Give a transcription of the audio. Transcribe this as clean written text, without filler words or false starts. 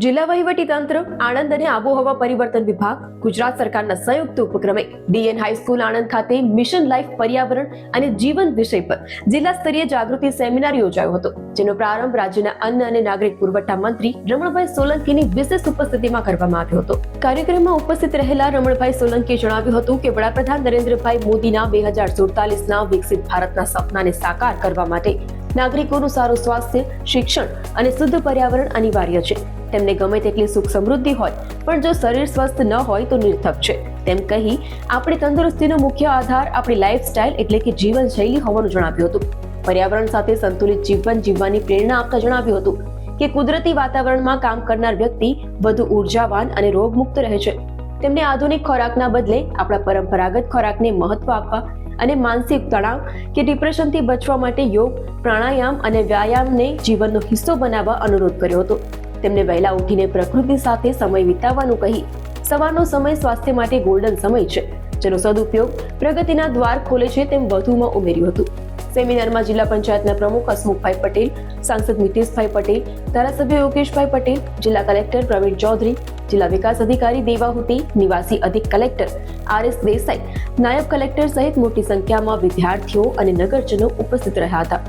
જિલ્લા વહીવટીતંત્ર, આણંદ અને આબોહવા પરિવર્તન વિભાગ, ગુજરાત સરકારના સંયુક્ત ઉપક્રમે ડીએન હાઈસ્કૂલ આણંદ ખાતે મિશન લાઈફ પર્યાવરણ અને જીવન વિષય પર જિલ્લા સ્તરીય જાગૃતિ સેમિનાર યોજાયો હતો, જેનો પ્રારંભ રાજ્યના અન્ન અને નાગરિક પુરવઠા મંત્રી રમણભાઈ સોલંકીની વિશેષ ઉપસ્થિતિમાં કરવામાં આવ્યો હતો. કાર્યક્રમમાં ઉપસ્થિત રહેલા રમણભાઈ સોલંકીએ જણાવ્યું હતું કે વડાપ્રધાન નરેન્દ્રભાઈ મોદીના 2047ના વિકસિત ભારતના સપનાને સાકાર કરવા માટે નાગરિકોનું સારું સ્વાસ્થ્ય, શિક્ષણ અને શુદ્ધ પર્યાવરણ અનિવાર્ય છે. તેમને ગમે તેટલી સુખ સમૃદ્ધિ હોય પણ જો શરીર સ્વસ્થ ન હોય તો નિર્થક છે તેમ કહી આપણી તંદુરસ્તીનો મુખ્ય આધાર આપણી લાઈફસ્ટાઈલ એટલે કે જીવનશૈલી હોવાનું જણાવ્યું હતું. પર્યાવરણ સાથે સંતુલિત જીવન જીવવાની પ્રેરણા આપતા જણાવ્યું હતું કે કુદરતી વાતાવરણમાં કામ કરનાર વ્યક્તિ વધુ ઉર્જાવાન અને રોગમુક્ત રહે છે. તેમને આધુનિક ખોરાકના બદલે આપણા પરંપરાગત ખોરાકને મહત્વ આપવા અને માનસિક તણાવ કે ડિપ્રેશનથી બચવા માટે યોગ, પ્રાણાયામ અને વ્યાયામને જીવનનો હિસ્સો બનાવવા અનુરોધ કર્યો હતો. તેમને વહેલા ઉઠીને પ્રકૃતિ સાથે સમય વિતાવવાનું કહી સવારનો સમય સ્વાસ્થ્ય માટે ગોલ્ડન સમય છે, જેનો સદુપયોગ પ્રગતિના દ્વાર ખોલે છે તેમ વધુમાં ઉમેર્યું હતું. સેમિનારમાં જિલ્લા પંચાયતના પ્રમુખ હસમુખભાઈ પટેલ, સાંસદ મિતેશભાઈ પટેલ, ધારાસભ્ય યોગેશભાઈ પટેલ, જિલ્લા કલેક્ટર પ્રવીણ ચૌધરી, જિલ્લા વિકાસ અધિકારી દેવાહુતી, નિવાસી અધિક કલેક્ટર RS દેસાઈ, નાયબ કલેક્ટર સહિત મોટી સંખ્યામાં વિદ્યાર્થીઓ અને નગરજનો ઉપસ્થિત રહ્યા હતા.